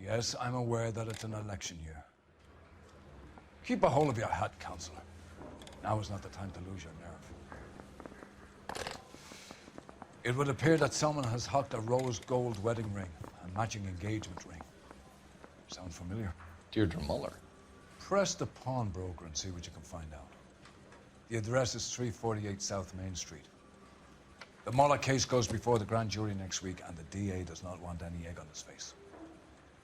Yes, I'm aware that it's an election year. Keep a hold of your hat, Counselor. Now is not the time to lose your nerve. It would appear that someone has hocked a rose gold wedding ring and matching engagement ring. Sound familiar? Deirdre Muller. Press the pawnbroker and see what you can find out. The address is 348 South Main Street. The Muller case goes before the grand jury next week, and the DA does not want any egg on his face.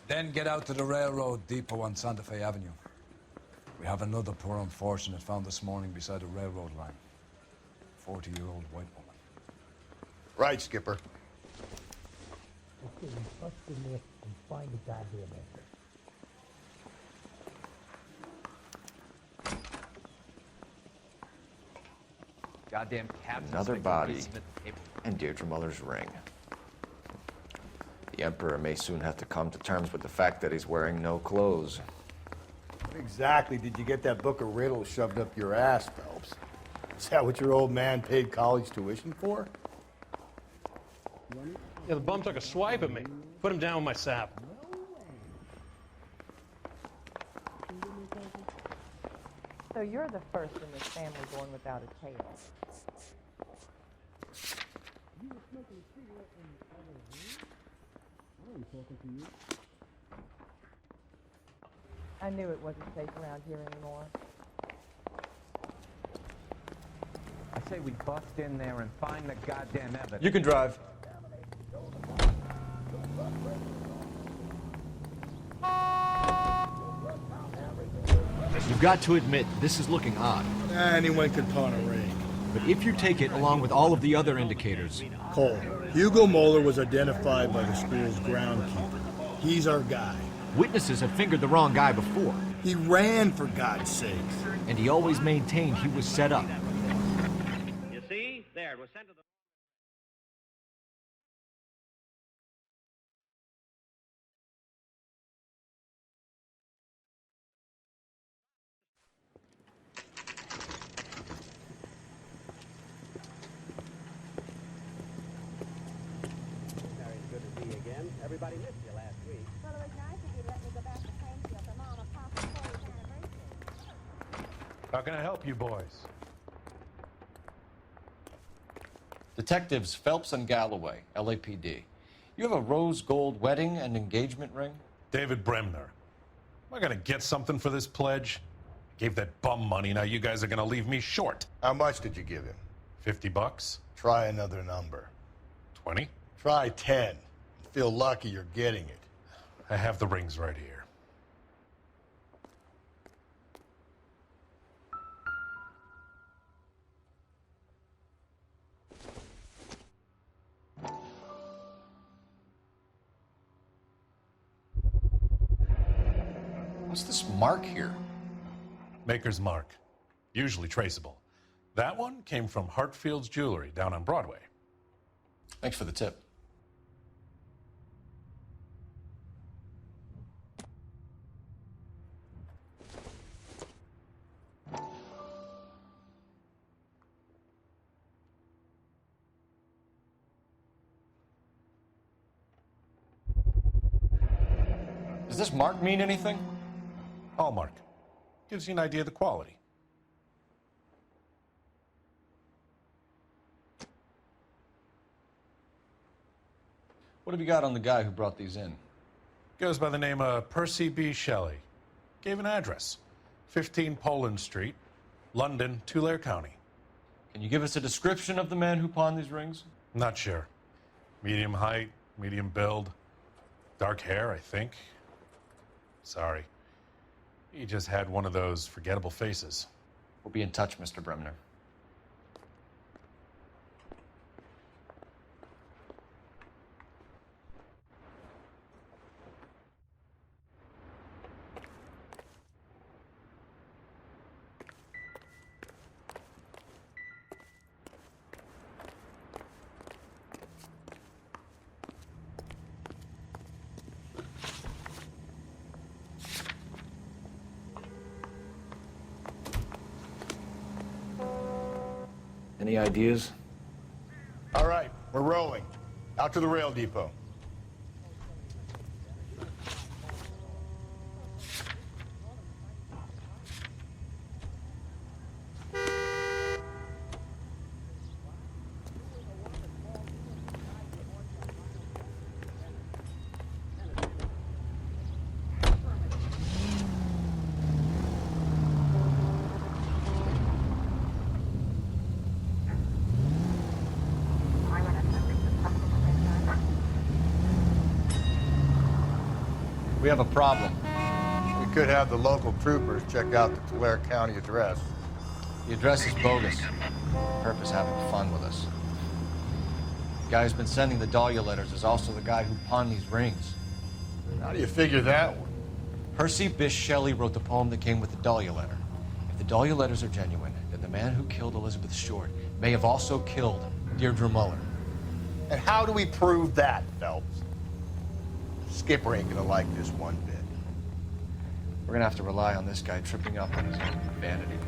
Then get out to the railroad depot on Santa Fe Avenue. We have another poor unfortunate found this morning beside a railroad line. 40-year-old white woman. Right, Skipper. Okay, we bust the lift and find the goddamn answer. Goddamn captain. Another body and Deirdre Muller's ring. The Emperor may soon have to come to terms with the fact that he's wearing no clothes. What exactly did you get that book of riddles shoved up your ass, Phelps? Is that what your old man paid college tuition for? Yeah, the bum took a swipe at me. Put him down with my sap. So you're the first in this family born without a tail. I knew it wasn't safe around here anymore. I say we bust in there and find the goddamn evidence. You can drive. You've got to admit, this is looking odd. Anyone could pawn a ring. But if you take it along with all of the other indicators... Cole, Hugo Moeller was identified by the school's groundkeeper. He's our guy. Witnesses have fingered the wrong guy before. He ran, for God's sake. And he always maintained he was set up. You see? There, it was sent to the... Good to see you again. Everybody missed you last week. Well, it was nice of you to let me go back to Plainfield for Mom and Papa's 40th anniversary. How can I help you boys? Detectives Phelps and Galloway, LAPD. You have a rose gold wedding and engagement ring? David Bremner. Am I gonna get something for this pledge? Gave that bum money, now you guys are gonna leave me short. How much did you give him? $50? Try another number. 20? Try 10. Feel lucky you're getting it. I have the rings right here. What's this mark here? Maker's mark. Usually traceable. That one came from Hartfield's Jewelry down on Broadway. Thanks for the tip. Does this mark mean anything? Hallmark. Gives you an idea of the quality. What have you got on the guy who brought these in? Goes by the name of Percy B. Shelley. Gave an address. 15 Poland Street, London, Tulare County. Can you give us a description of the man who pawned these rings? Not sure. Medium height, medium build. Dark hair, I think. Sorry. He just had one of those forgettable faces. We'll be in touch, Mr. Bremner. Any ideas? All right, we're rolling. Out to the rail depot. We have a problem. We could have the local troopers check out the Tulare County address. The address is bogus. Purpose having fun with us. The guy who's been sending the Dahlia letters is also the guy who pawned these rings. How do you figure that one? Percy Bysshe Shelley wrote the poem that came with the Dahlia letter. If the Dahlia letters are genuine, then the man who killed Elizabeth Short may have also killed Deirdre Muller. And how do we prove that, Phelps? Skipper ain't gonna like this one bit. We're gonna have to rely on this guy tripping up on his own vanity.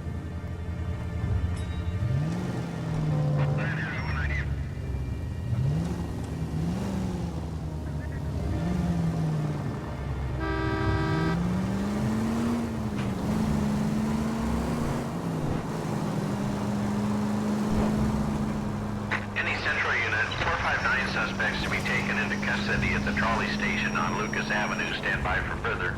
Any Central Unit, 459 suspects to be taken into custody at the trolley station on Lucas Avenue. Stand by for further.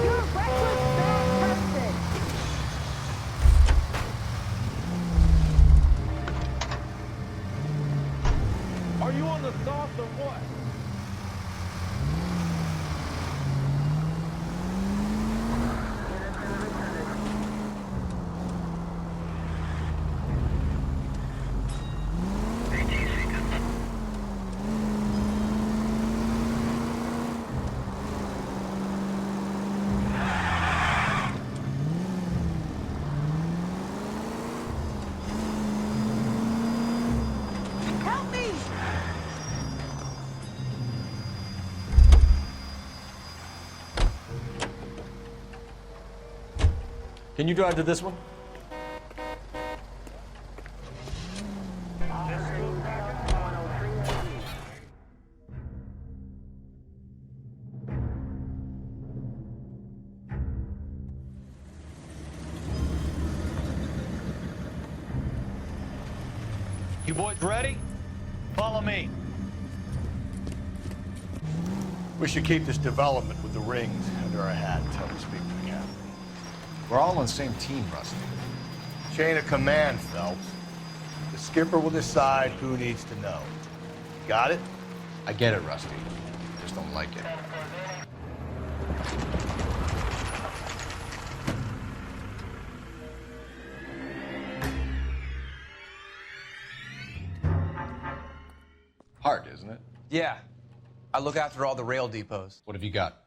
You're a reckless bad person. Are you on the sauce or what? Help me! Can you drive to this one? You boys ready? Follow me. We should keep this development with the rings under our hat until we speak to the captain. We're all on the same team, Rusty. Chain of command, Phelps. The skipper will decide who needs to know. Got it? I get it, Rusty. Just don't like it. Hard, isn't it? Yeah. I look after all the rail depots. What have you got?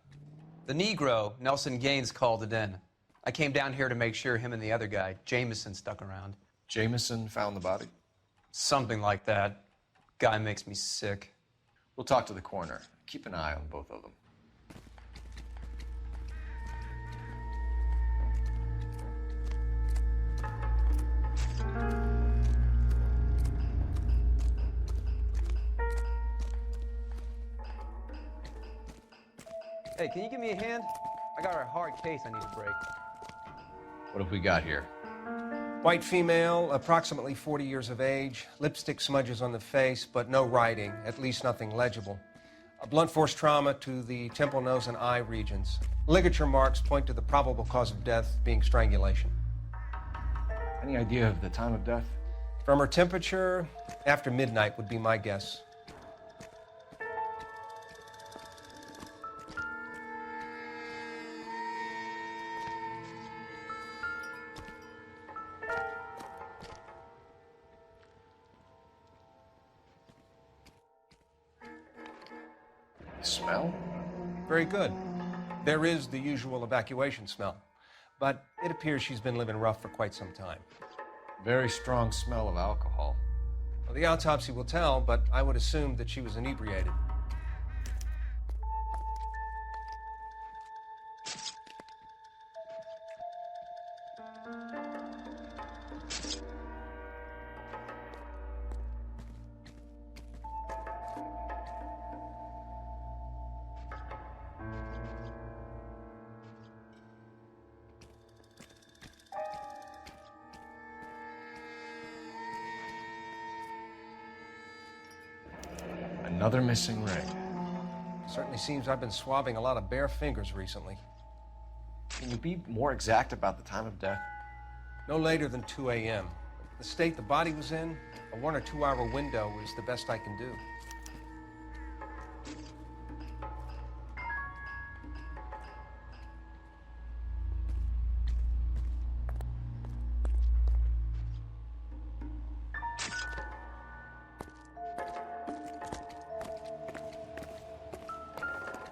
The Negro, Nelson Gaines, called it in. I came down here to make sure him and the other guy, Jameson, stuck around. Jameson found the body? Something like that. Guy makes me sick. We'll talk to the coroner. Keep an eye on both of them. Hey, can you give me a hand? I got a hard case I need to break. What have we got here? White female, approximately 40 years of age, lipstick smudges on the face, but no writing, at least nothing legible. A blunt force trauma to the temple, nose, and eye regions. Ligature marks point to the probable cause of death being strangulation. Any idea of the time of death? From her temperature, after midnight would be my guess. Smell? Very good. There is the usual evacuation smell, but it appears she's been living rough for quite some time. Very strong smell of alcohol. Well, the autopsy will tell, but I would assume that she was inebriated. Another missing ring. Certainly seems I've been swabbing a lot of bare fingers recently. Can you be more exact about the time of death? No later than 2 a.m. The state the body was in, a 1 or 2 hour window is the best I can do.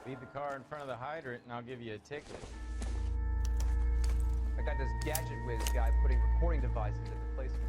Leave the car in front of the hydrant and I'll give you a ticket. I got this gadget whiz guy putting recording devices in the place for me.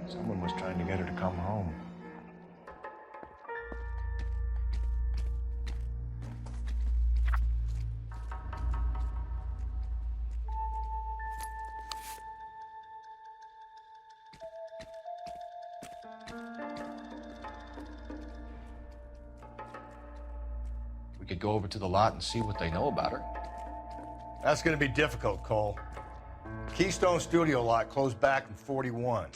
Someone was trying to get her to come home. We could go over to the lot and see what they know about her. That's going to be difficult, Cole. Keystone Studio lot closed back in 41.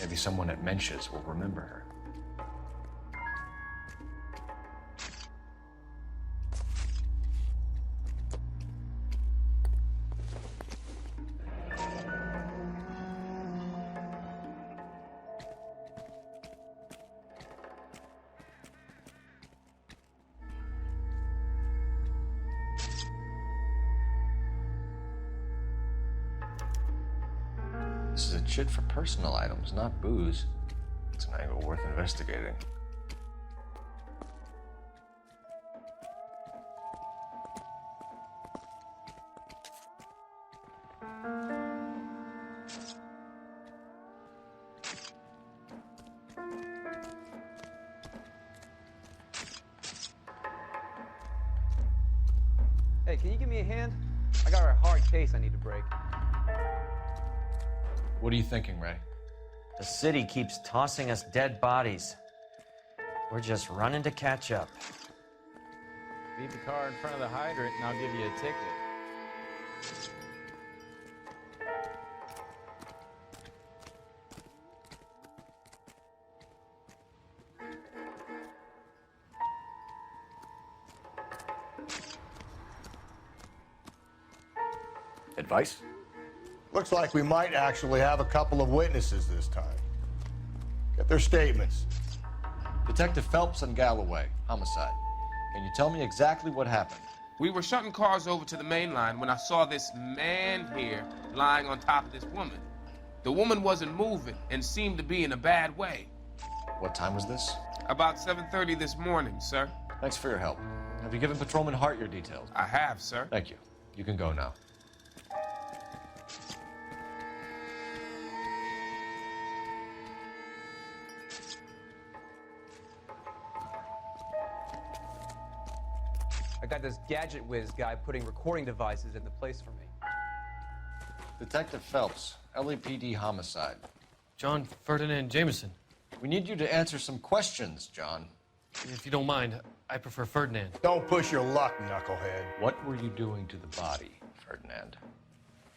Maybe someone at Mensch's will remember her. This is a chit for personal items, not booze. It's an angle worth investigating. Hey, can you give me a hand? I got a hard case I need to break. What are you thinking, Ray? The city keeps tossing us dead bodies. We're just running to catch up. Leave the car in front of the hydrant and I'll give you a ticket. Advice? Looks like we might actually have a couple of witnesses this time. Get their statements. Detective Phelps and Galloway, homicide. Can you tell me exactly what happened? We were shutting cars over to the main line when I saw this man here lying on top of this woman. The woman wasn't moving and seemed to be in a bad way. What time was this? About 7:30 this morning, sir. Thanks for your help. Have you given Patrolman Hart your details? I have, sir. Thank you. You can go now. I got this gadget whiz guy putting recording devices in the place for me. Detective Phelps, LAPD homicide. John Ferdinand Jameson. We need you to answer some questions, John. If you don't mind, I prefer Ferdinand. Don't push your luck, knucklehead. What were you doing to the body, Ferdinand?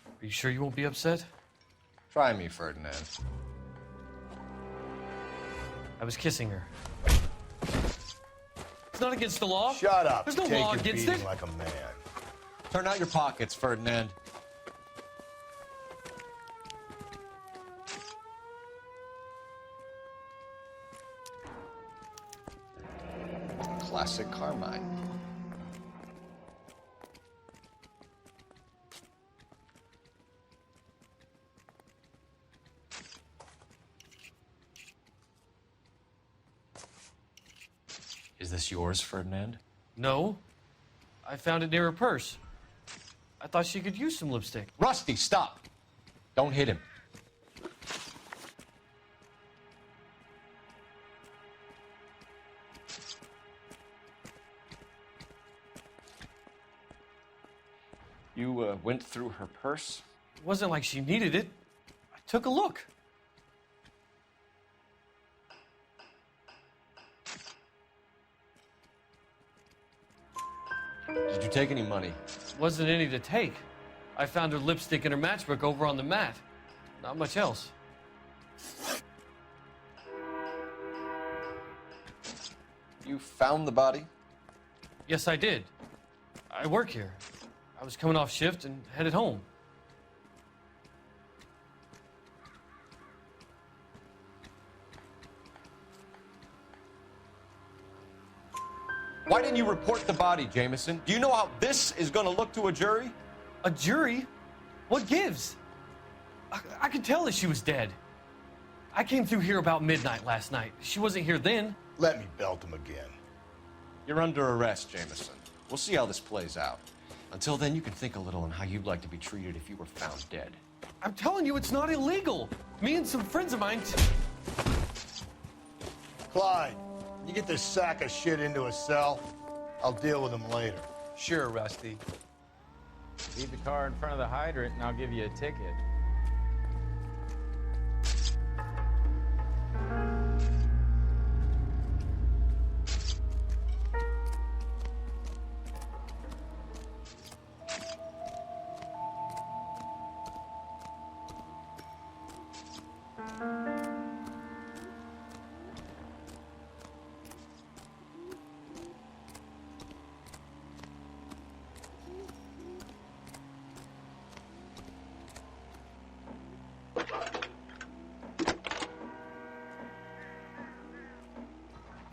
Are you sure you won't be upset? Try me, Ferdinand. I was kissing her. It's not against the law. Shut up. There's no Take law your against beating it. like a man. Turn out your pockets, Ferdinand. Classic Carmine. Is this yours, Ferdinand? No. I found it near her purse. I thought she could use some lipstick. Rusty, stop! Don't hit him. You went through her purse? It wasn't like she needed it. I took a look. Did you take any money? Wasn't any to take. I found her lipstick and her matchbook over on the mat. Not much else. You found the body? Yes, I did. I work here. I was coming off shift and headed home. Why didn't you report the body, Jameson? Do you know how this is going to look to a jury? A jury? What gives? I could tell that she was dead. I came through here about midnight last night. She wasn't here then. Let me belt him again. You're under arrest, Jameson. We'll see how this plays out. Until then, you can think a little on how you'd like to be treated if you were found dead. I'm telling you, it's not illegal. Me and some friends of mine... Clyde, you get this sack of shit into a cell. I'll deal with him later. Sure, Rusty. Leave the car in front of the hydrant and I'll give you a ticket.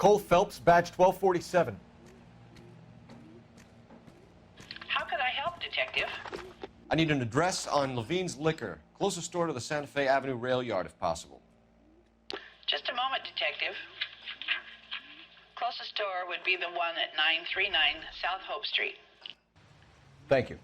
Cole Phelps, badge 1247. How can I help, Detective? I need an address on Levine's Liquor. Closest store to the Santa Fe Avenue rail yard, if possible. Just a moment, Detective. Closest store would be the one at 939 South Hope Street. Thank you.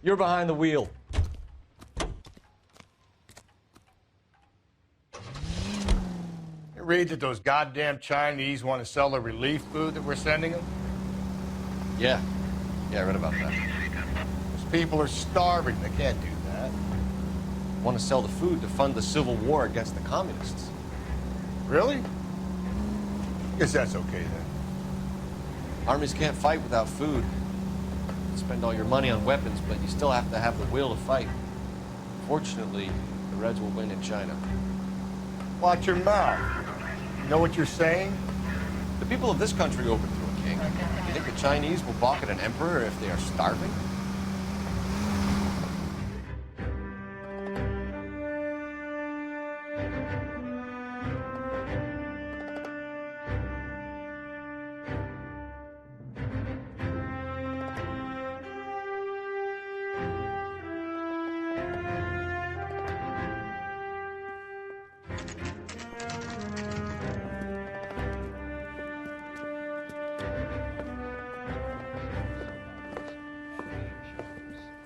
You're behind the wheel. It reads that those goddamn Chinese want to sell the relief food that we're sending them? Yeah. Yeah, I read about that. Those people are starving. They can't do that. Want to sell the food to fund the civil war against the communists. Really? Guess that's okay then. Armies can't fight without food. You spend all your money on weapons, but you still have to have the will to fight. Fortunately, the Reds will win in China. Watch your mouth. You know what you're saying? The people of this country overthrew a king. You think the Chinese will balk at an emperor if they are starving?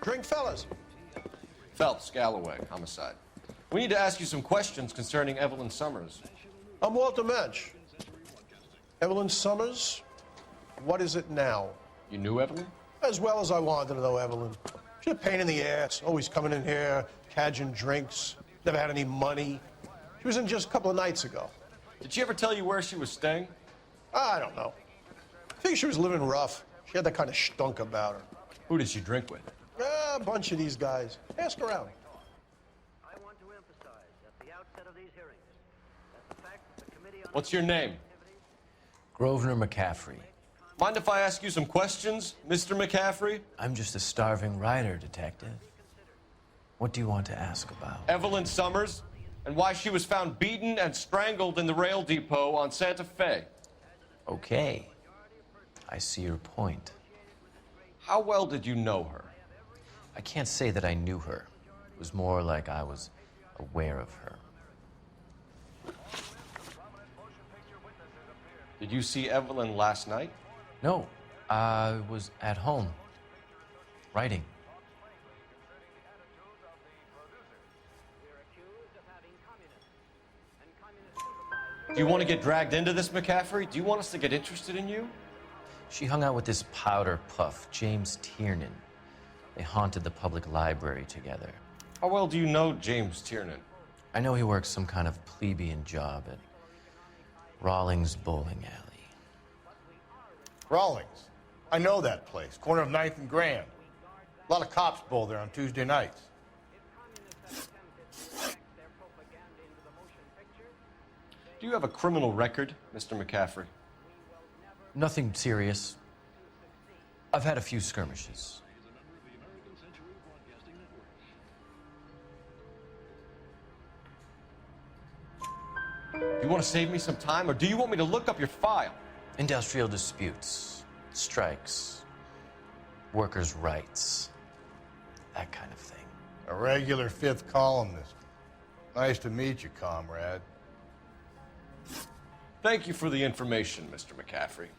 Drink, fellas. Phelps, Galloway, homicide. We need to ask you some questions concerning Evelyn Summers. I'm Walter Mensch. Evelyn Summers, what is it now? You knew Evelyn? As well as I wanted to know Evelyn. She's a pain in the ass, always coming in here, cadging drinks, never had any money. She was in just a couple of nights ago. Did she ever tell you where she was staying? I don't know. I think she was living rough. She had that kind of stunk about her. Who did she drink with? A bunch of these guys. Ask around. What's your name? Grosvenor McCaffrey. Mind if I ask you some questions, Mr. McCaffrey? I'm just a starving writer, detective. What do you want to ask about? Evelyn Summers, and why she was found beaten and strangled in the rail depot on Santa Fe. Okay. I see your point. How well did you know her? I can't say that I knew her. It was more like I was aware of her. Did you see Evelyn last night? No, I was at home, writing. Do you want to get dragged into this, McCaffrey? Do you want us to get interested in you? She hung out with this powder puff, James Tiernan. They haunted the public library together. How well do you know James Tiernan? I know he works some kind of plebeian job at Rawlings Bowling Alley. Rawlings. I know that place. Corner of 9th and Grand. A lot of cops bowl there on Tuesday nights. Do you have a criminal record, Mr. McCaffrey? Nothing serious. I've had a few skirmishes. Do you want to save me some time, or do you want me to look up your file? Industrial disputes, strikes, workers' rights, that kind of thing. A regular fifth columnist. Nice to meet you, comrade. Thank you for the information, Mr. McCaffrey.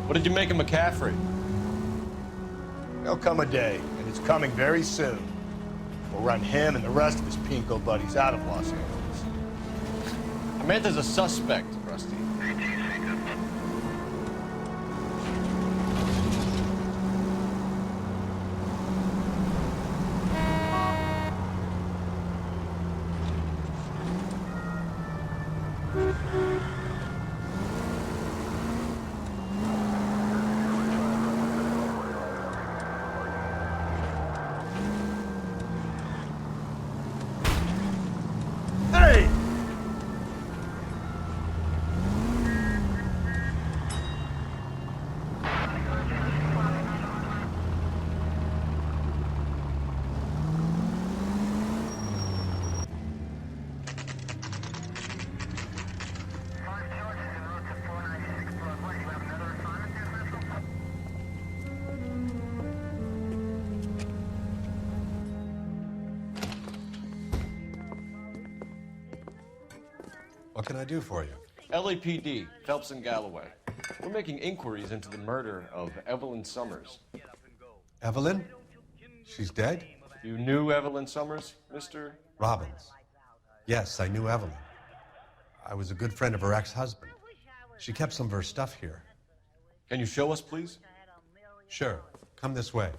What did you make of McCaffrey? There'll come a day, and it's coming very soon. We'll run him and the rest of his pinko buddies out of Los Angeles. Samantha's a suspect, Rusty. Hey! What can I do for you? LAPD, Phelps and Galloway. We're making inquiries into the murder of Evelyn Summers. Evelyn? She's dead? You knew Evelyn Summers, Mr. Robbins. Yes, I knew Evelyn. I was a good friend of her ex-husband. She kept some of her stuff here. Can you show us, please? Sure. Come this way.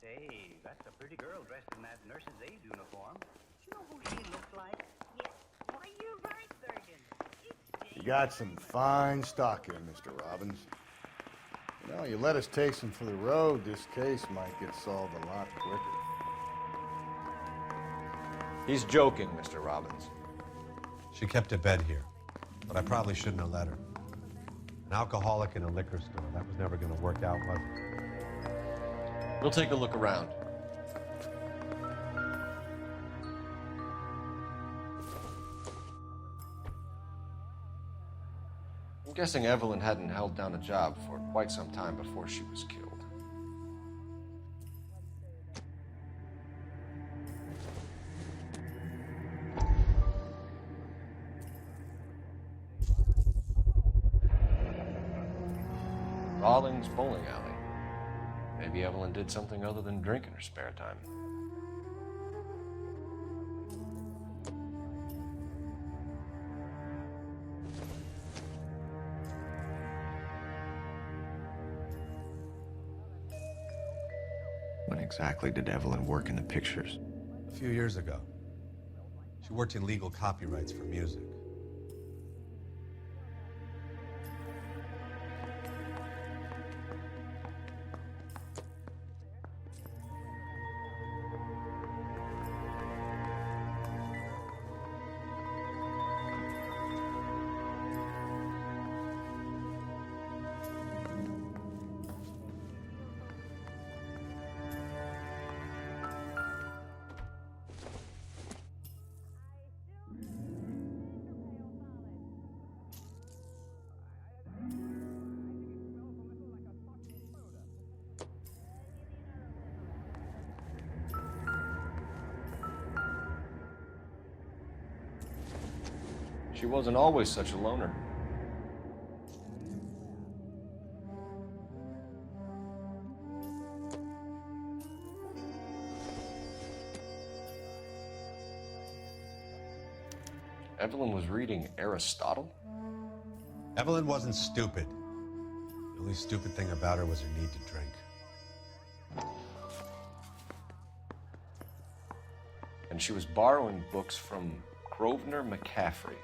Say, that's a pretty girl dressed in that nurse's aide uniform. got some fine stock here, Mr. Robbins. You know, you let us take some for the road, this case might get solved a lot quicker. He's joking, Mr. Robbins. She kept a bed here, but I probably shouldn't have let her. An alcoholic in a liquor store, that was never going to work out, was it? We'll take a look around. I'm guessing Evelyn hadn't held down a job for quite some time before she was killed. Rawlings Bowling Alley. Maybe Evelyn did something other than drink in her spare time. When exactly did Evelyn work in the pictures? A few years ago. She worked in legal copyrights for music. She wasn't always such a loner. Evelyn was reading Aristotle? Evelyn wasn't stupid. The only stupid thing about her was her need to drink. And she was borrowing books from Grosvenor McCaffrey.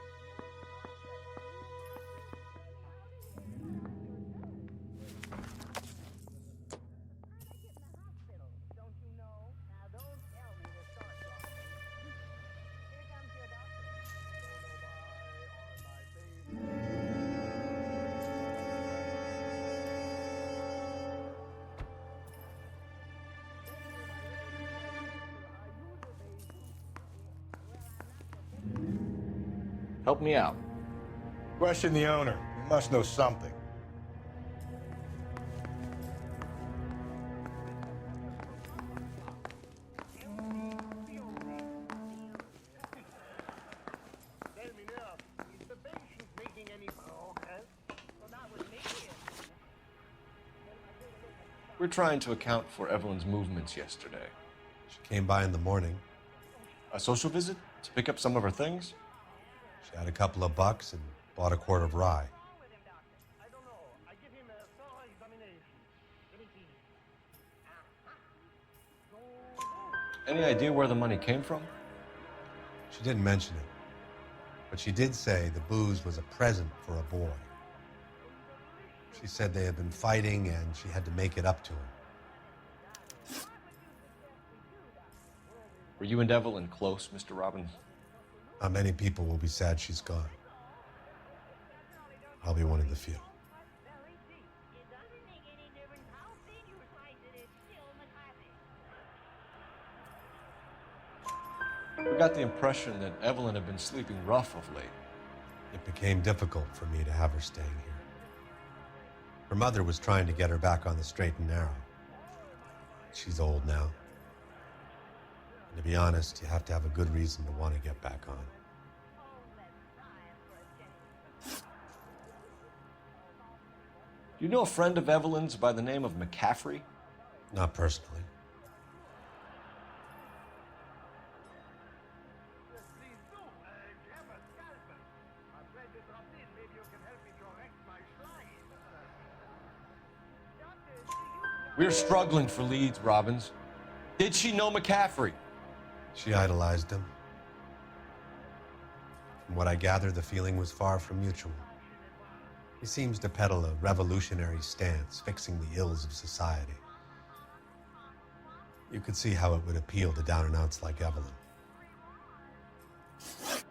Help me out. Question the owner. He must know something. We're trying to account for Evelyn's movements yesterday. She came by in the morning. A social visit? To pick up some of her things? She had a couple of bucks and bought a quart of rye. Any idea where the money came from? She didn't mention it, but she did say the booze was a present for a boy. She said they had been fighting and she had to make it up to him. Were you and Evelyn close, Mr. Robbins? Not many people will be sad she's gone. I'll be one of the few. We got the impression that Evelyn had been sleeping rough of late. It became difficult for me to have her staying here. Her mother was trying to get her back on the straight and narrow. She's old now. And to be honest, you have to have a good reason to want to get back on. Do you know a friend of Evelyn's by the name of McCaffrey? Not personally. We're struggling for leads, Robbins. Did she know McCaffrey? She idolized him. From what I gather, the feeling was far from mutual. He seems to peddle a revolutionary stance, fixing the ills of society. You could see how it would appeal to down-and-outs like Evelyn.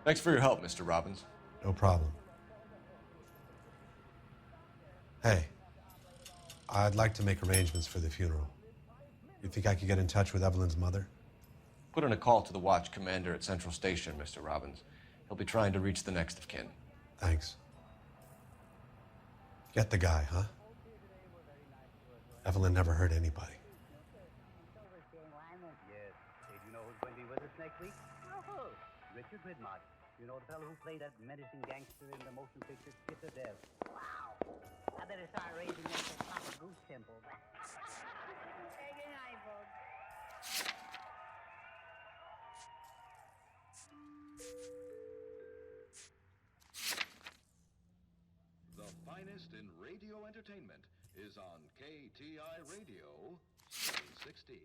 Thanks for your help, Mr. Robbins. No problem. Hey, I'd like to make arrangements for the funeral. You think I could get in touch with Evelyn's mother? Put in a call to the watch commander at Central Station, Mr. Robbins. He'll be trying to reach the next of kin. Thanks. Get the guy, huh? Evelyn never hurt anybody. Yes. Hey, do you know who's going to be with us next week? Oh, Richard Widmark. You know the fellow who played that menacing gangster in the motion picture Skip to Death? Wow. I better start raising them to Papa Goose Temple. Hey, good night, folks. The finest in radio entertainment is on KTI Radio 760.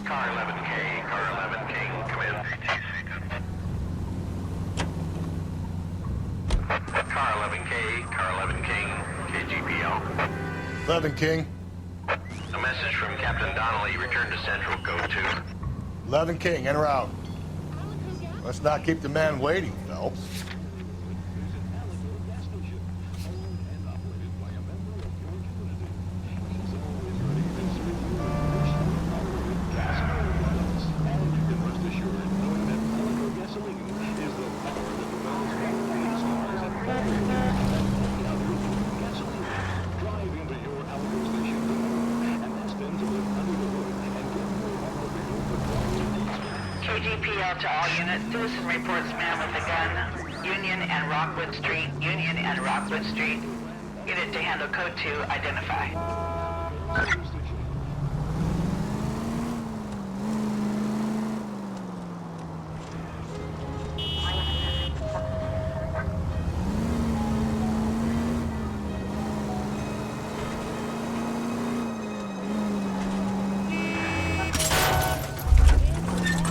Car 11K, Car 11 King, come in. Car 11K, Car 11 King, KGPL. 11 King. A message from Captain Donnelly, return to Central, go to. 11 King, en route. Let's not keep the man waiting, Phelps. KGPL to all units. Citizen reports man with a gun. Union and Rockwood Street. Union and Rockwood Street. Unit to handle code 2. Identify.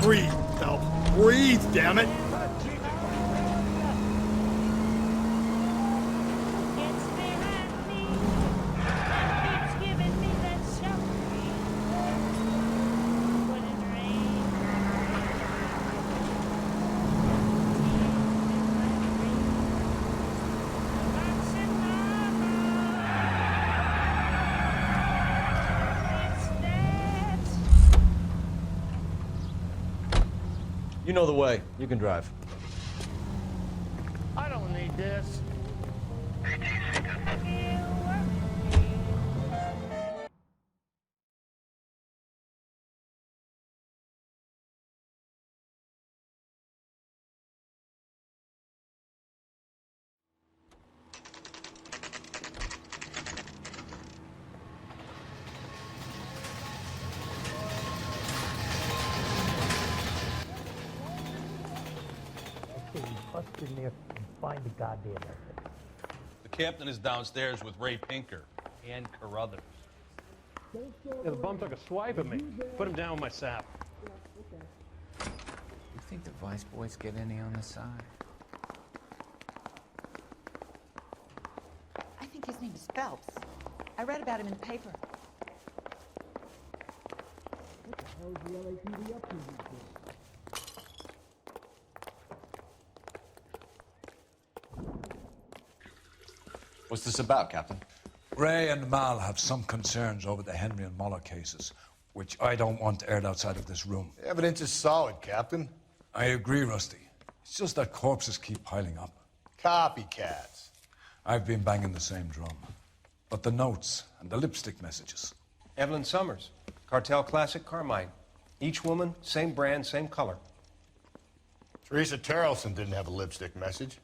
Breathe, Phelps. Breathe, damn it. You know the way. You can drive. I don't need this. Bust in there and find the goddamn exit. The captain is downstairs with Ray Pinker and Carruthers. Yeah, the bum took a swipe at me. Put him down with my sap. You think the vice boys get any on the side? I think his name is Phelps. I read about him in the paper. What the hell is the LAPD up to these days? What's this about, Captain? Ray and Mal have some concerns over the Henry and Muller cases, which I don't want aired outside of this room. The evidence is solid, Captain. I agree, Rusty. It's just that corpses keep piling up. Copycats. I've been banging the same drum. But the notes and the lipstick messages. Evelyn Summers, Cartel Classic Carmine. Each woman, same brand, same color. Teresa Terrelson didn't have a lipstick message.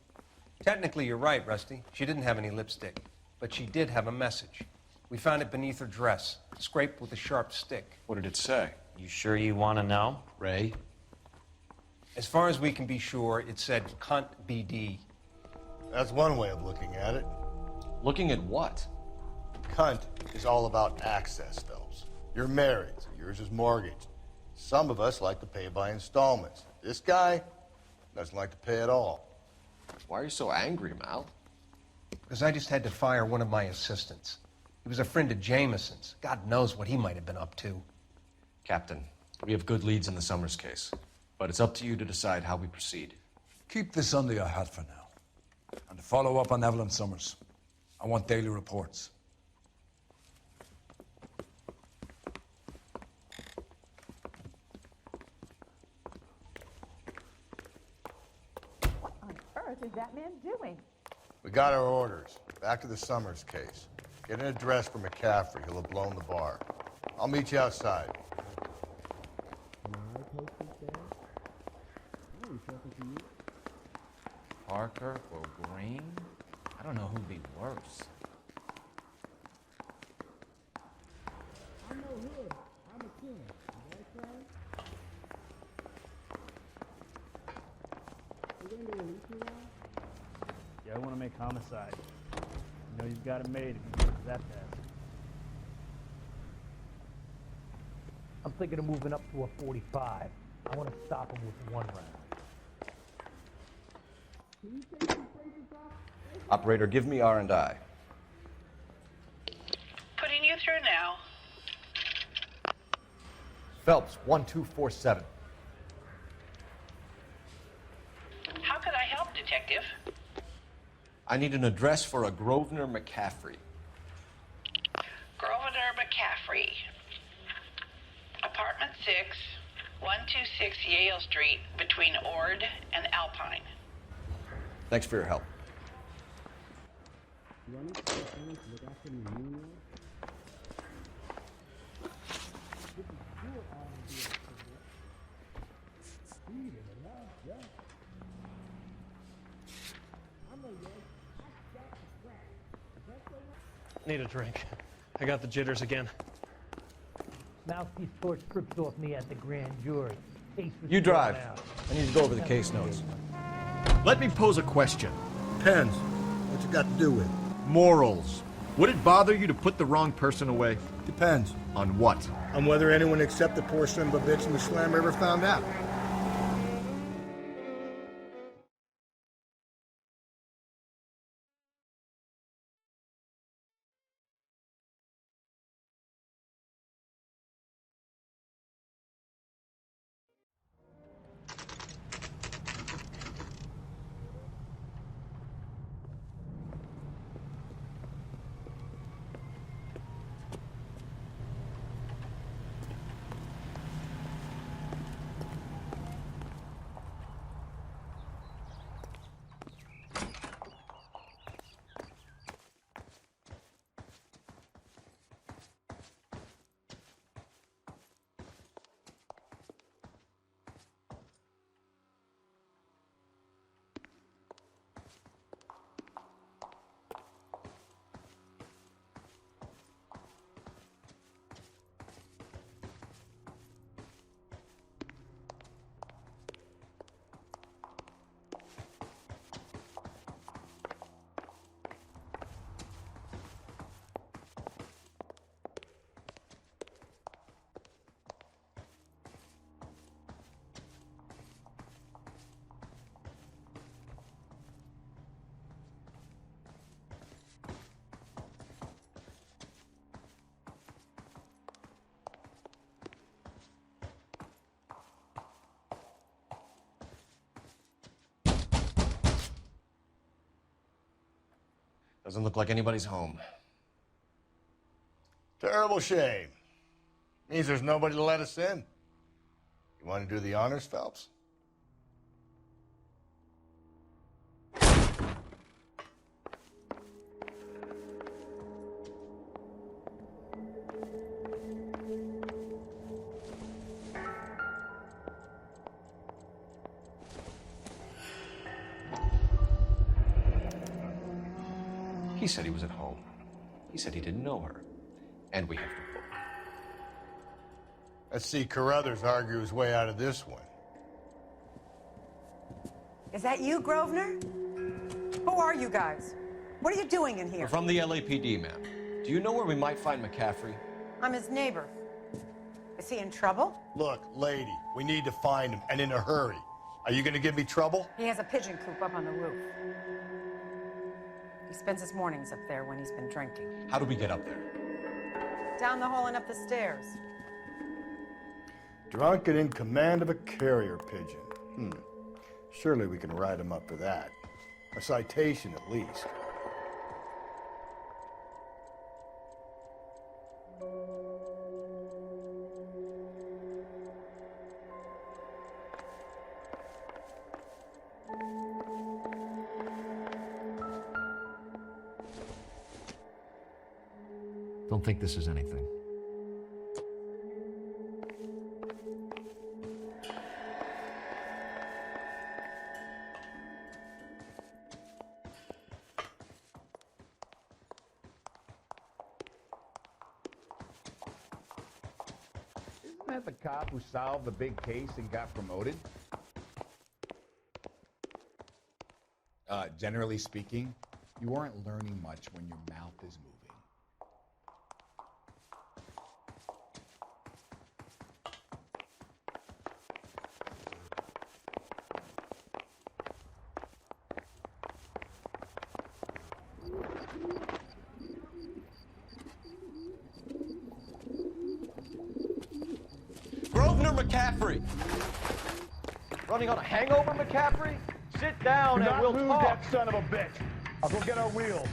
Technically, you're right, Rusty. She didn't have any lipstick. But she did have a message. We found it beneath her dress, scraped with a sharp stick. What did it say? You sure you want to know? Ray? As far as we can be sure, it said cunt BD. That's one way of looking at it. Looking at what? Cunt is all about access, Phelps. You're married, so yours is mortgaged. Some of us like to pay by installments. This guy doesn't like to pay at all. Why are you so angry, Mal? Because I just had to fire one of my assistants. He was a friend of Jameson's. God knows what he might have been up to. Captain, we have good leads in the Summers case, but it's up to you to decide how we proceed. Keep this under your hat for now. And to follow up on Evelyn Summers, I want daily reports. What on earth is that man doing? We got our orders. Back to the Summers case. Get an address for McCaffrey. He'll have blown the bar. I'll meet you outside. Parker or Green? I don't know who'd be worse. Yeah, I want to make homicide. You know you've got it made if you get to that task. I'm thinking of moving up to a 45. I want to stop him with one round. Operator, give me R&I. Putting you through now. Phelps, 1247. How could I help, Detective? I need an address for a Grosvenor McCaffrey. Grosvenor McCaffrey. Apartment 6, 126 Yale Street, between Ord and Alpine. Thanks for your help. Need a drink. I got the jitters again. Malski's torch strips off me at the grand jury. Case was You drive. thrown out. I need to go over the case notes. Let me pose a question. Depends. What's it got to do with? Morals. Would it bother you to put the wrong person away? Depends. On what? On whether anyone except the poor son of a bitch in the slammer ever found out. Doesn't look like anybody's home. terrible shame. Means there's nobody to let us in. You want to do the honors, Phelps? He said he was at home. He said he didn't know her. And we have to book. Let's see Carruthers argue his way out of this one. Is that you, Grosvenor? Who are you guys? What are you doing in here? We're from the LAPD, ma'am. Do you know where we might find McCaffrey? I'm his neighbor. Is he in trouble? Look, lady, we need to find him, and in a hurry. Are you going to give me trouble? He has a pigeon coop up on the roof. He spends his mornings up there when he's been drinking. How do we get up there? Down the hall and up the stairs. Drunk and in command of a carrier pigeon. Surely we can write him up for that. A citation, at least. Don't think this is anything. Isn't that the cop who solved the big case and got promoted? Generally speaking, you aren't learning much when your mouth is moving. Grosvenor McCaffrey! Running on a hangover, McCaffrey? Sit down and we'll talk. That son of a bitch. I'll go get our wheels.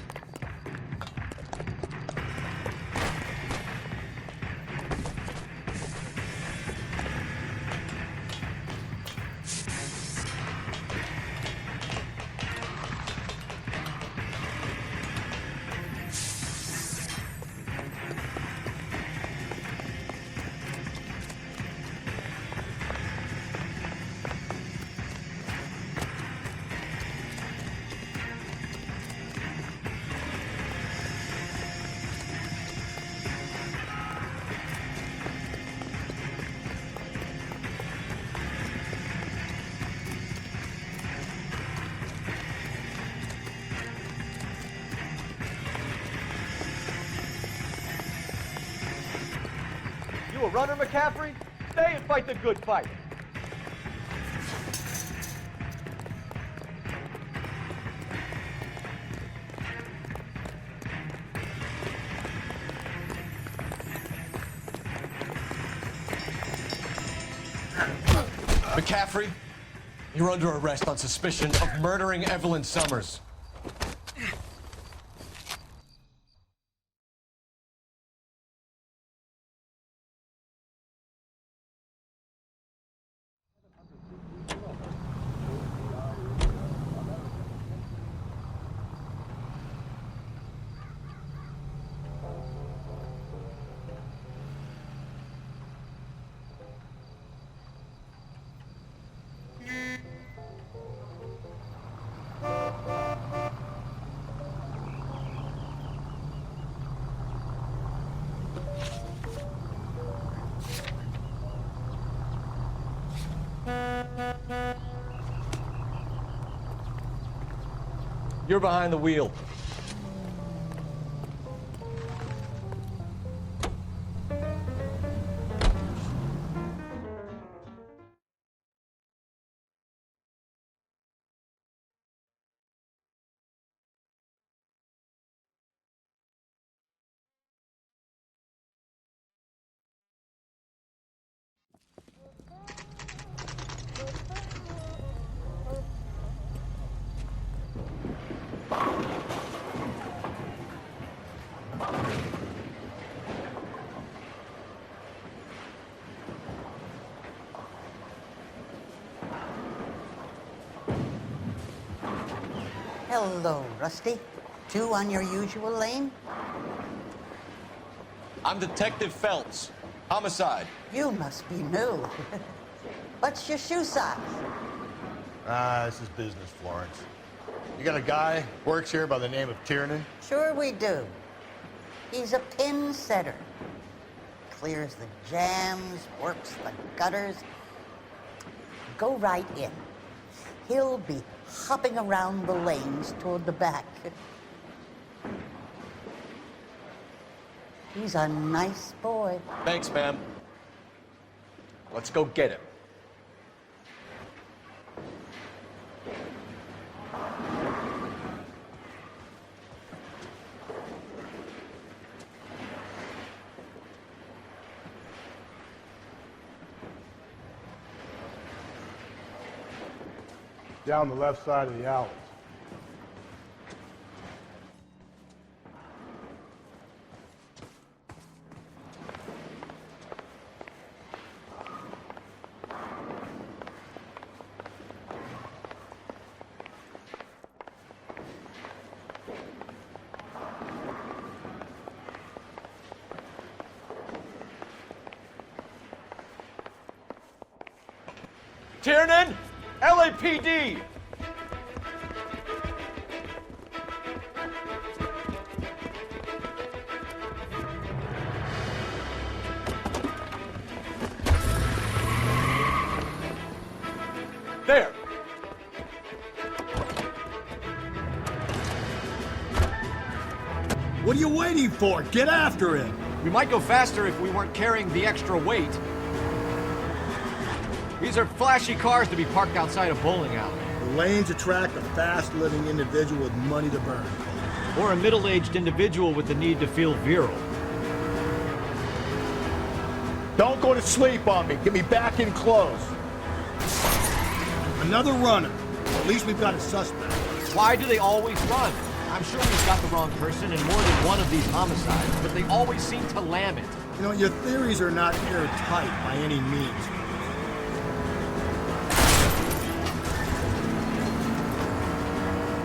You a runner, McCaffrey? Stay and fight the good fight. McCaffrey, you're under arrest on suspicion of murdering Evelyn Summers. You're behind the wheel. Hello, Rusty. Two on your usual lane? I'm Detective Phelps. Homicide. You must be new. What's your shoe size? This is business, Florence. You got a guy works here by the name of Tiernan? Sure we do. He's a pin setter. Clears the jams, works the gutters. Go right in. He'll be hopping around the lanes toward the back. He's a nice boy. Thanks, ma'am. Let's go get him. Down the left side of the alleys. Tiernan! LAPD! There! What are you waiting for? Get after him! We might go faster if we weren't carrying the extra weight. These are flashy cars to be parked outside a bowling alley. The lanes attract a fast-living individual with money to burn. Or a middle-aged individual with the need to feel virile. Don't go to sleep on me. Get me back in close. Another runner. At least we've got a suspect. Why do they always run? I'm sure we've got the wrong person in more than one of these homicides, but they always seem to lam it. You know, your theories are not airtight by any means.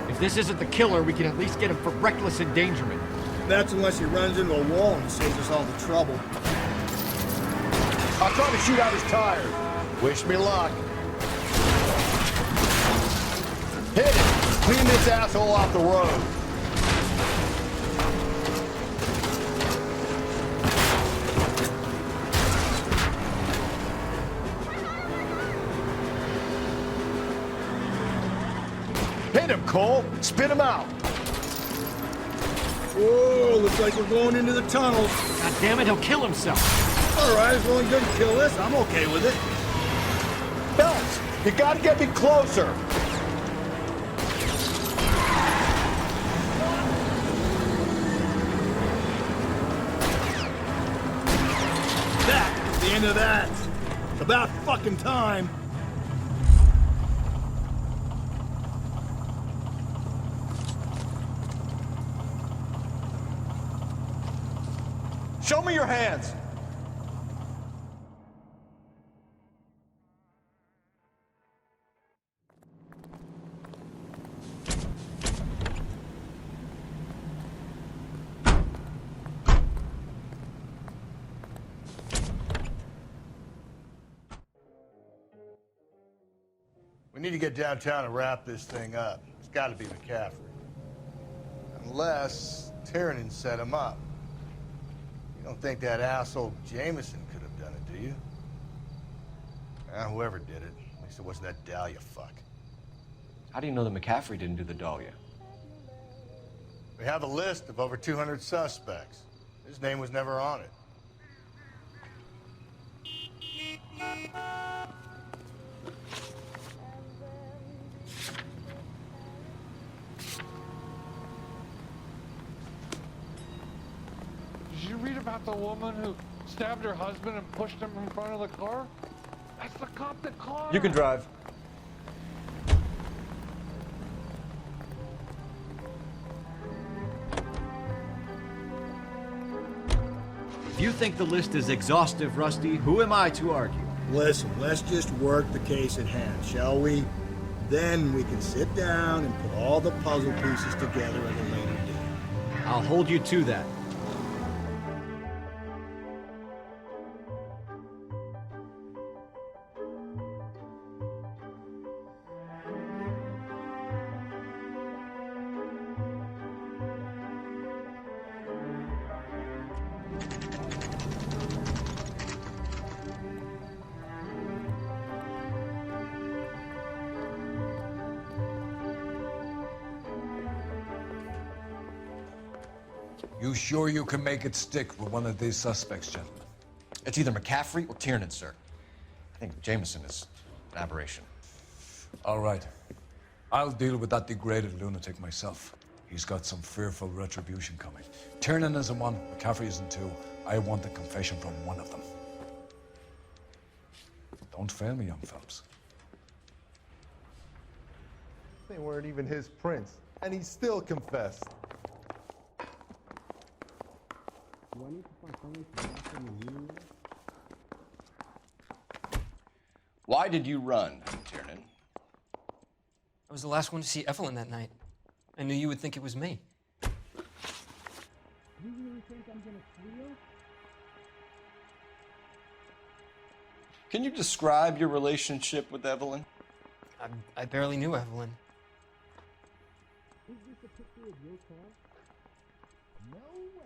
If this isn't the killer, we can at least get him for reckless endangerment. That's unless he runs into a wall and saves us all the trouble. I'll try to shoot out his tires. Wish me luck. Hit it! Clean this asshole off the road. Hit him, Cole! Spit him out! Whoa, looks like we're going into the tunnels. God damn it, he'll kill himself. All right, as long as he doesn't kill us, I'm okay with it. Phelps, you gotta get me closer! That's the end of that. It's about fucking time. Show me your hands! We need to get downtown and wrap this thing up. It's gotta be McCaffrey. Unless Tiernan set him up. You don't think that asshole Jameson could have done it, do you? Whoever did it. At least it wasn't that Dahlia fuck. How do you know that McCaffrey didn't do the Dahlia? We have a list of over 200 suspects. His name was never on it. Did you read about the woman who stabbed her husband and pushed him in front of the car? That's the cop that caught her. You can drive. If you think the list is exhaustive, Rusty, who am I to argue? Listen, let's just work the case at hand, shall we? Then we can sit down and put all the puzzle pieces together at a later date. I'll hold you to that. You sure you can make it stick with one of these suspects, gentlemen? It's either McCaffrey or Tiernan, sir. I think Jameson is an aberration. All right. I'll deal with that degraded lunatic myself. He's got some fearful retribution coming. Tiernan isn't one, McCaffrey isn't two. I want a confession from one of them. Don't fail me, young fellows. They weren't even his prints, and he still confessed. Why did you run, Tiernan? I was the last one to see Evelyn that night. I knew you would think it was me. You really think I'm gonna squeal? Can you describe your relationship with Evelyn? I barely knew Evelyn. Is this a picture of your car? No way.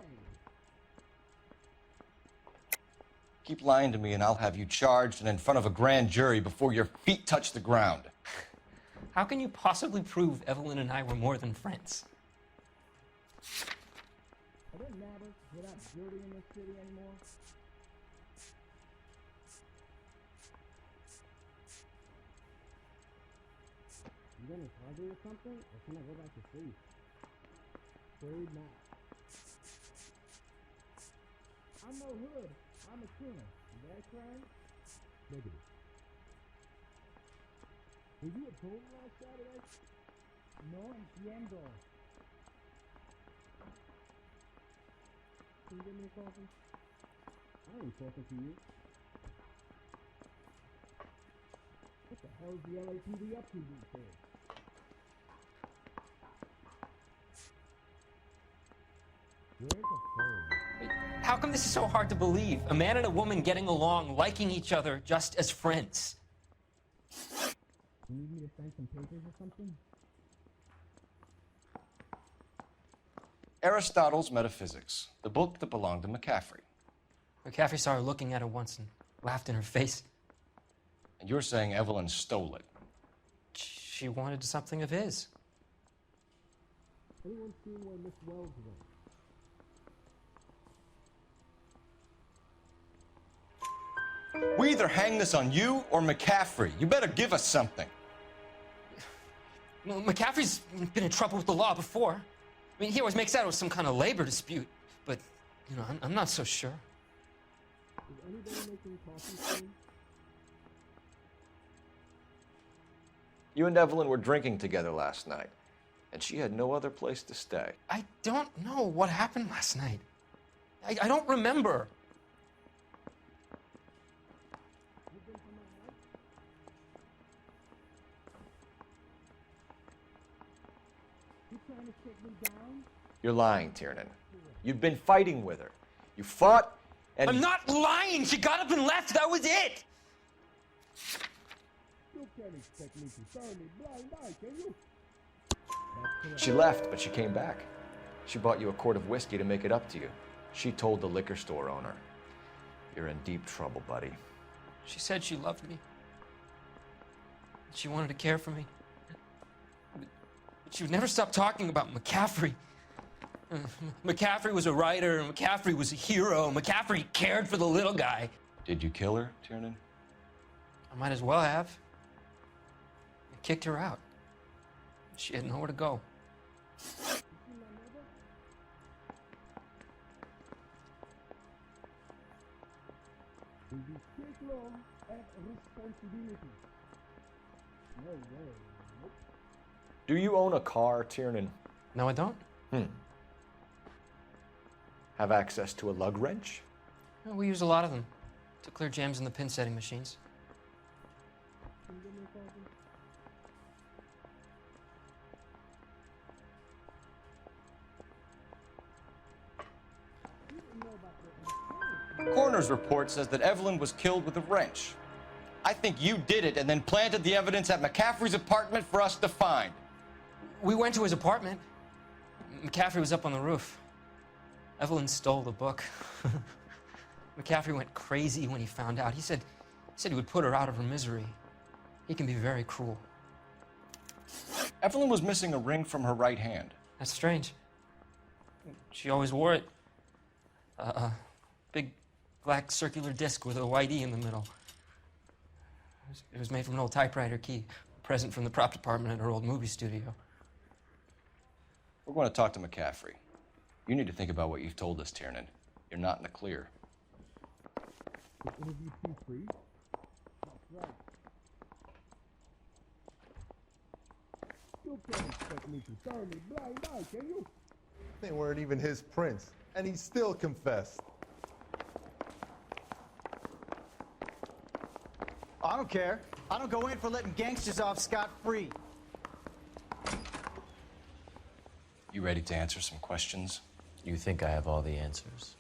Keep lying to me and I'll have you charged and in front of a grand jury before your feet touch the ground. How can you possibly prove Evelyn and I were more than friends? Are there matters without beauty in this city anymore? You gonna party or something? Or can I go back to sleep? Afraid not. I'm no hood. I'm a killer. Is that crime? Negative. Were you at Boulder last Saturday? No entiendo. Can you give me a coffee? I ain't talking to you. What the hell is the LAPD up to these days? Where's the phone? How come this is so hard to believe? A man and a woman getting along, liking each other just as friends. You need me to sign some papers or something? Aristotle's Metaphysics, the book that belonged to McCaffrey. McCaffrey saw her looking at her once and laughed in her face. And you're saying Evelyn stole it. She wanted something of his. Anyone seen where Miss Wells went? We either hang this on you or McCaffrey. You better give us something. Well, McCaffrey's been in trouble with the law before. I mean, he always makes out it was some kind of labor dispute, but, you know, I'm not so sure. Is anybody making coffee soon? You and Evelyn were drinking together last night, and she had no other place to stay. I don't know what happened last night. I don't remember. Trying to take me down? You're lying, Tiernan. You've been fighting with her. You fought, and... I'm not lying! She got up and left! That was it! You can't expect me to turn a blind eye, can you? She left, but she came back. She bought you a quart of whiskey to make it up to you. She told the liquor store owner. You're in deep trouble, buddy. She said she loved me. She wanted to care for me. But she would never stop talking about McCaffrey. McCaffrey was a writer, and McCaffrey was a hero. McCaffrey cared for the little guy. Did you kill her, Tiernan? I might as well have. I kicked her out. She had nowhere to go. Do you own a car, Tiernan? No, I don't. Have access to a lug wrench? Well, we use a lot of them to clear jams in the pin setting machines. The coroner's report says that Evelyn was killed with a wrench. I think you did it and then planted the evidence at McCaffrey's apartment for us to find. We went to his apartment. McCaffrey was up on the roof. Evelyn stole the book. McCaffrey went crazy when he found out. He said he would put her out of her misery. He can be very cruel. Evelyn was missing a ring from her right hand. That's strange. She always wore it. A big black circular disc with a white E in the middle. It was made from an old typewriter key, a present from the prop department at her old movie studio. We're going to talk to McCaffrey. You need to think about what you've told us, Tiernan. You're not in the clear. You can't expect me to turn a blind eye, can you? They weren't even his prints, and he still confessed. I don't care. I don't go in for letting gangsters off scot-free. You ready to answer some questions? You think I have all the answers?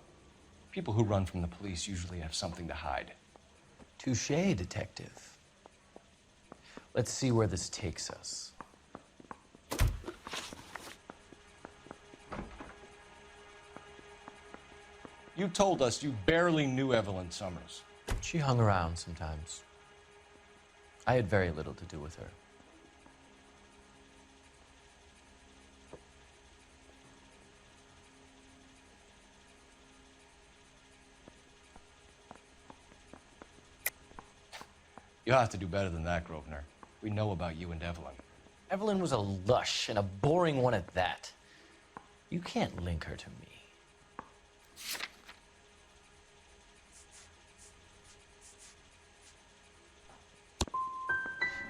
People who run from the police usually have something to hide. Touché, detective. Let's see where this takes us. You told us you barely knew Evelyn Summers. She hung around sometimes. I had very little to do with her. You'll have to do better than that, Grosvenor. We know about you and Evelyn. Evelyn was a lush, and a boring one at that. You can't link her to me.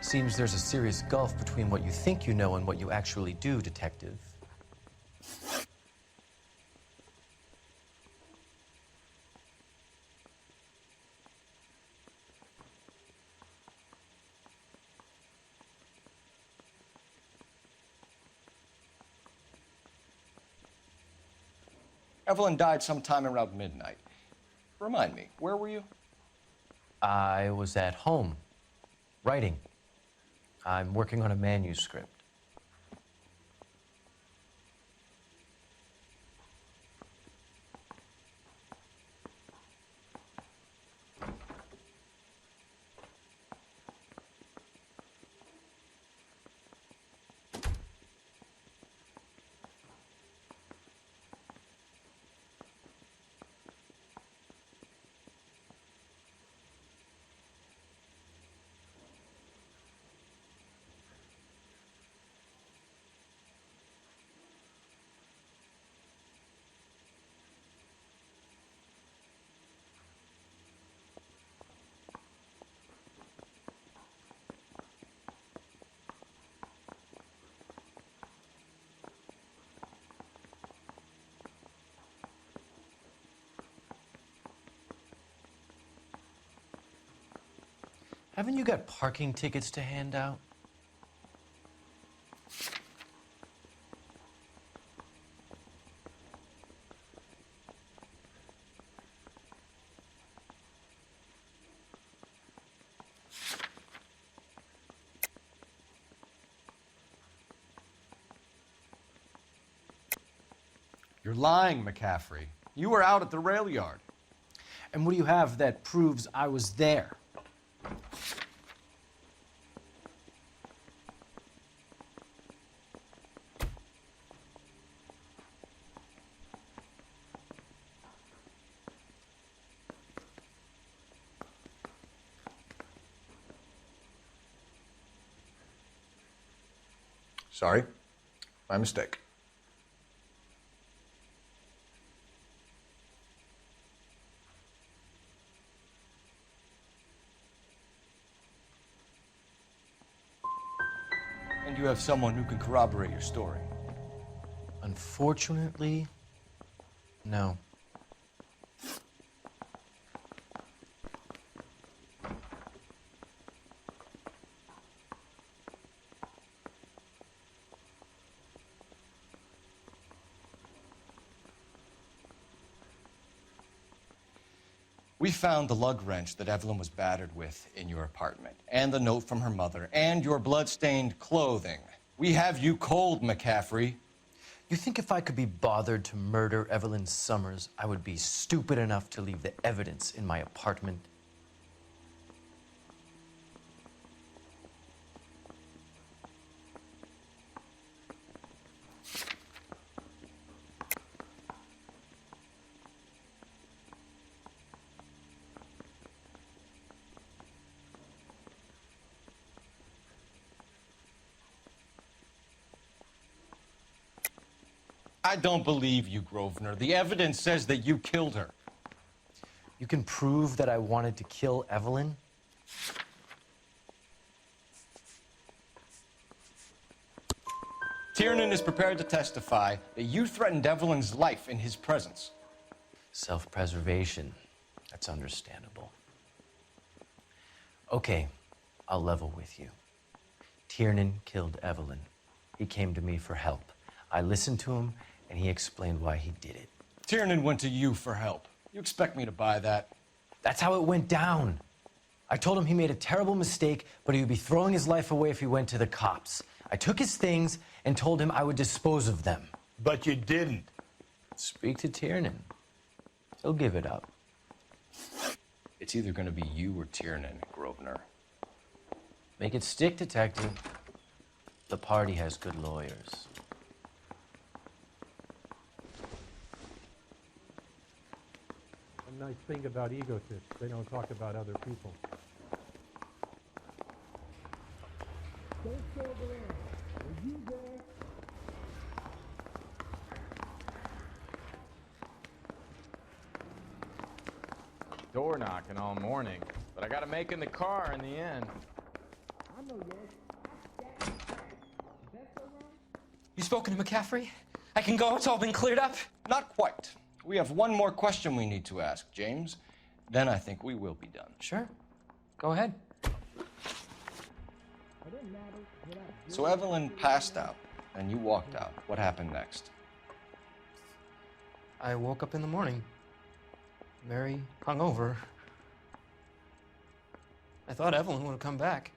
Seems there's a serious gulf between what you think you know and what you actually do, detective. Evelyn died sometime around midnight. Remind me, where were you? I was at home, writing. I'm working on a manuscript. Haven't you got parking tickets to hand out? You're lying, McCaffrey. You were out at the rail yard. And what do you have that proves I was there? Sorry. My mistake. And you have someone who can corroborate your story. Unfortunately, no. We found the lug wrench that Evelyn was battered with in your apartment, and the note from her mother, and your blood-stained clothing. We have you cold, McCaffrey. You think if I could be bothered to murder Evelyn Summers, I would be stupid enough to leave the evidence in my apartment? I don't believe you, Grosvenor. The evidence says that you killed her. You can prove that I wanted to kill Evelyn? Tiernan is prepared to testify that you threatened Evelyn's life in his presence. Self-preservation. That's understandable. Okay, I'll level with you. Tiernan killed Evelyn. He came to me for help. I listened to him, and he explained why he did it. Tiernan went to you for help. You expect me to buy that? That's how it went down. I told him he made a terrible mistake, but he would be throwing his life away if he went to the cops. I took his things and told him I would dispose of them. But you didn't. Speak to Tiernan. He'll give it up. It's either going to be you or Tiernan, Grosvenor. Make it stick, detective. The party has good lawyers. A nice thing about egotists, they don't talk about other people. Door knocking all morning, but I gotta make in the car in the end. You spoken to McCaffrey? I can go, it's all been cleared up? Not quite. We have one more question we need to ask, James. Then I think we will be done. Sure. Go ahead. So Evelyn passed out, and you walked out. What happened next? I woke up in the morning, very hungover. I thought Evelyn would have come back.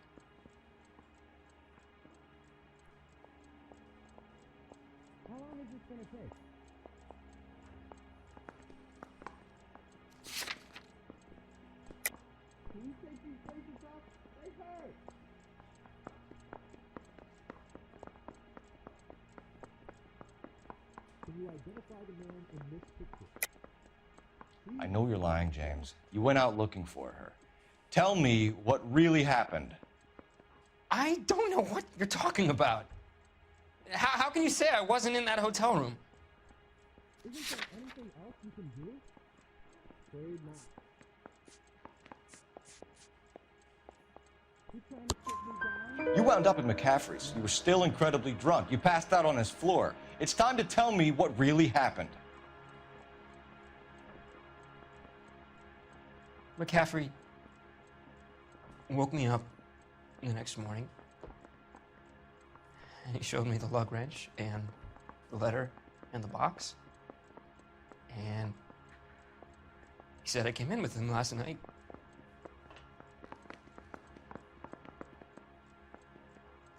How long is this gonna take? Can you take these places off? They hurt! Can you identify the man in this picture? I know you're lying, James. You went out looking for her. Tell me what really happened. I don't know what you're talking about. How can you say I wasn't in that hotel room? Isn't there anything else you can do? Afraid not. You trying to sit me down? You wound up at McCaffrey's. You were still incredibly drunk. You passed out on his floor. It's time to tell me what really happened. McCaffrey woke me up the next morning, and he showed me the lug wrench and the letter and the box, and he said I came in with him last night.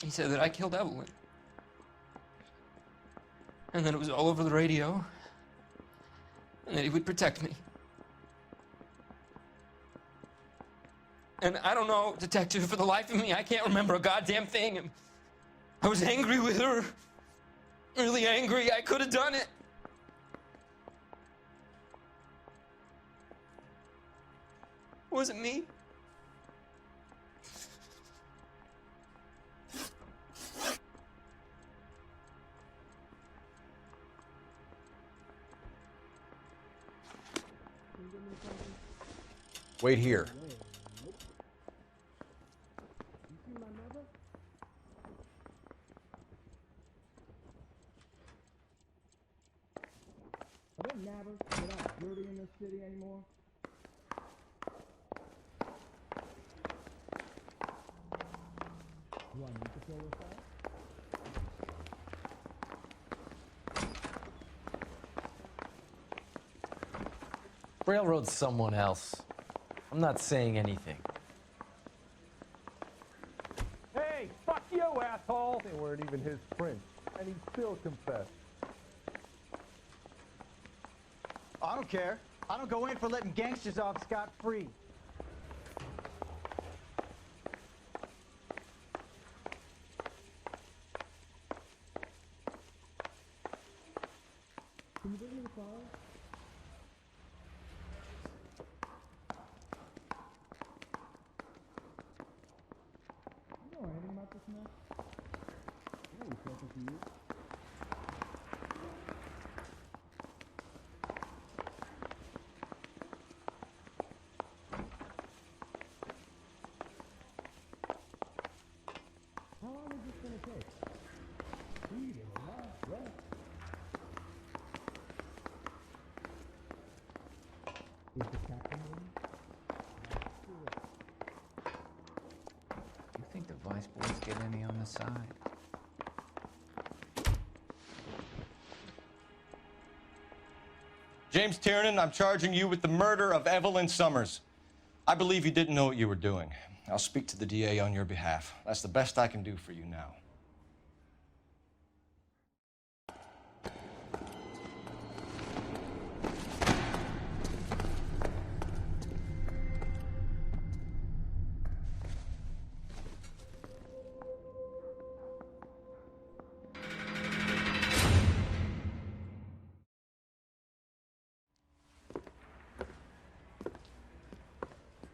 He said that I killed Evelyn, and that it was all over the radio, and that he would protect me. And I don't know, detective, for the life of me, I can't remember a goddamn thing. And I was angry with her. Really angry. I could have done it. Was it me? Wait here. Are there nabbers without dirty in this city anymore? Do I need to fill this out? Railroad someone else. I'm not saying anything. Hey, fuck you, asshole! They weren't even his prints, and he still confessed. I don't care. I don't go in for letting gangsters off scot-free. Can you bring me the car? You know anything about this mess? Yeah, we talking to you. How long is this gonna take? Speed and a lot, right? Is the captain ready? You think the vice boys get any on the side? James Tiernan, I'm charging you with the murder of Evelyn Summers. I believe you didn't know what you were doing. I'll speak to the DA on your behalf. That's the best I can do for you now.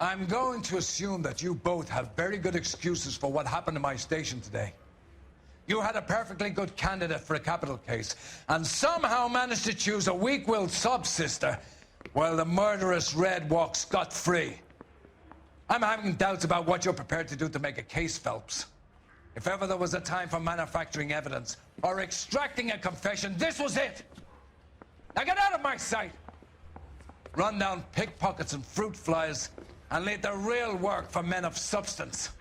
I'm going to assume that you both have very good excuses for what happened to my station today. You had a perfectly good candidate for a capital case, and somehow managed to choose a weak-willed sub-sister, while the murderous Red walks scot-free. I'm having doubts about what you're prepared to do to make a case, Phelps. If ever there was a time for manufacturing evidence or extracting a confession, this was it! Now get out of my sight! Run down pickpockets and fruit flies, and leave the real work for men of substance.